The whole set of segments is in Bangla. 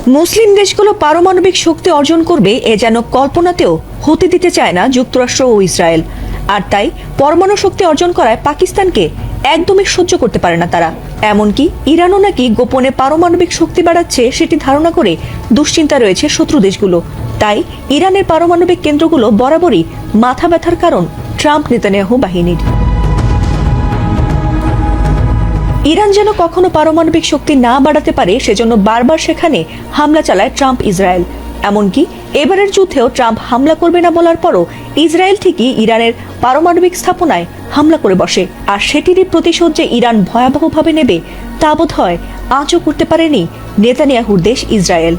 মুসলিম দেশগুলো পারমাণবিক শক্তি অর্জন করবে এ যেন কল্পনাতেও হতে দিতে চায় না যুক্তরাষ্ট্র ও ইসরায়েল। আর তাই পরমাণু শক্তি অর্জন করায় পাকিস্তানকে একদমই সহ্য করতে পারে না তারা। এমনকি ইরানও নাকি গোপনে পারমাণবিক শক্তি বাড়াচ্ছে সেটি ধারণা করে দুশ্চিন্তা রয়েছে শত্রু দেশগুলো। তাই ইরানের পারমাণবিক কেন্দ্রগুলো বরাবরই মাথা ব্যথার কারণ ট্রাম্প নেতানিয়াহু বাহিনীর। ইরান যেন কখনো পারমাণবিক শক্তি না বাড়াতে পারে সেজন্য বারবার সেখানে হামলা চালায় ট্রাম্প ইসরায়েল। এমনকি এবারের যুদ্ধেও ট্রাম্প হামলা করবে না বলার পরও ইসরায়েল ঠিকই ইরানের পারমাণবিক স্থাপনায় হামলা করে বসে। আর সেটিরই প্রতিশোধ যে ইরান ভয়াবহভাবে নেবে তা বোধ হয় আঁচও করতে পারেনি নেতানিয়াহুর দেশ ইসরায়েল।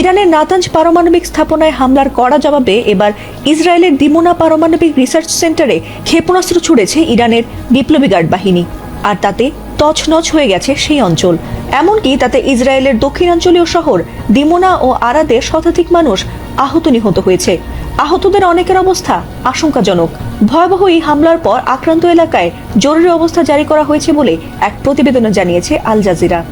ইরানের নাতাঞ্জ পারমাণবিক স্থাপনায় হামলার কড়া জবাবে এবার ইসরায়েলের দিমোনা পারমাণবিক রিসার্চ সেন্টারে ক্ষেপণাস্ত্র ছুড়েছে ইরানের বিপ্লবী গার্ড বাহিনী। আর তাতে তছনছ হয়ে গেছে সেই অঞ্চল। এমনকি তাতে ইসরায়েলের দক্ষিণাঞ্চলীয় শহর দিমোনা ও আরাদে শতাধিক মানুষ আহত নিহত হয়েছে। আহতদের অনেকের অবস্থা আশঙ্কাজনক। ভয়াবহ এই হামলার পর আক্রান্ত এলাকায় জরুরি অবস্থা জারি করা হয়েছে বলে এক প্রতিবেদনে জানিয়েছে আল জাজিরা।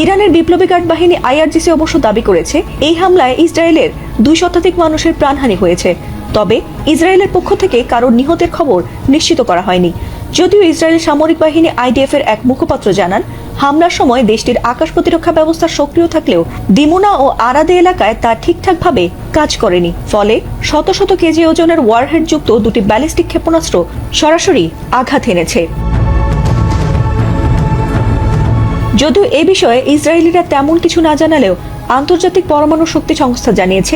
ইরানের বিপ্লবী গার্ড বাহিনী আইআরজিসি অবশ্য দাবি করেছে এই হামলায় ইসরায়েলের 2 শতাধিক মানুষের প্রাণহানি হয়েছে। তবে ইসরায়েলের পক্ষ থেকে কারোর নিহতের খবর নিশ্চিত করা হয়নি। যদিও ইসরায়েলের সামরিক বাহিনী আইডিএফ এর এক মুখপাত্র জানান, হামলার সময় দেশটির আকাশ প্রতিরক্ষা ব্যবস্থা সক্রিয় থাকলেও দিমোনা ও আরাদে এলাকায় তা ঠিকঠাকভাবে কাজ করেনি। ফলে শত শত কেজি ওজনের ওয়ারহেড যুক্ত 2টি ব্যালিস্টিক ক্ষেপণাস্ত্র সরাসরি আঘাত এনেছে। যদিও এ বিষয়ে ইসরায়েলিরা তেমন কিছু না জানালেও আন্তর্জাতিক পরমাণু শক্তি সংস্থা জানিয়েছে,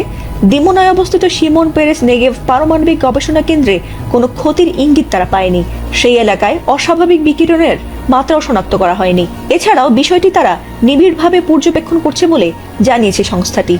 দিমোনায় অবস্থিত শিমন পেরেস নেগেভ পারমাণবিক গবেষণা কেন্দ্রে কোনো ক্ষতির ইঙ্গিত তারা পায়নি। সেই এলাকায় অস্বাভাবিক বিকিরণের মাত্রাও শনাক্ত করা হয়নি। এছাড়াও বিষয়টি তারা নিবিড়ভাবে পর্যবেক্ষণ করছে বলে জানিয়েছে সংস্থাটি।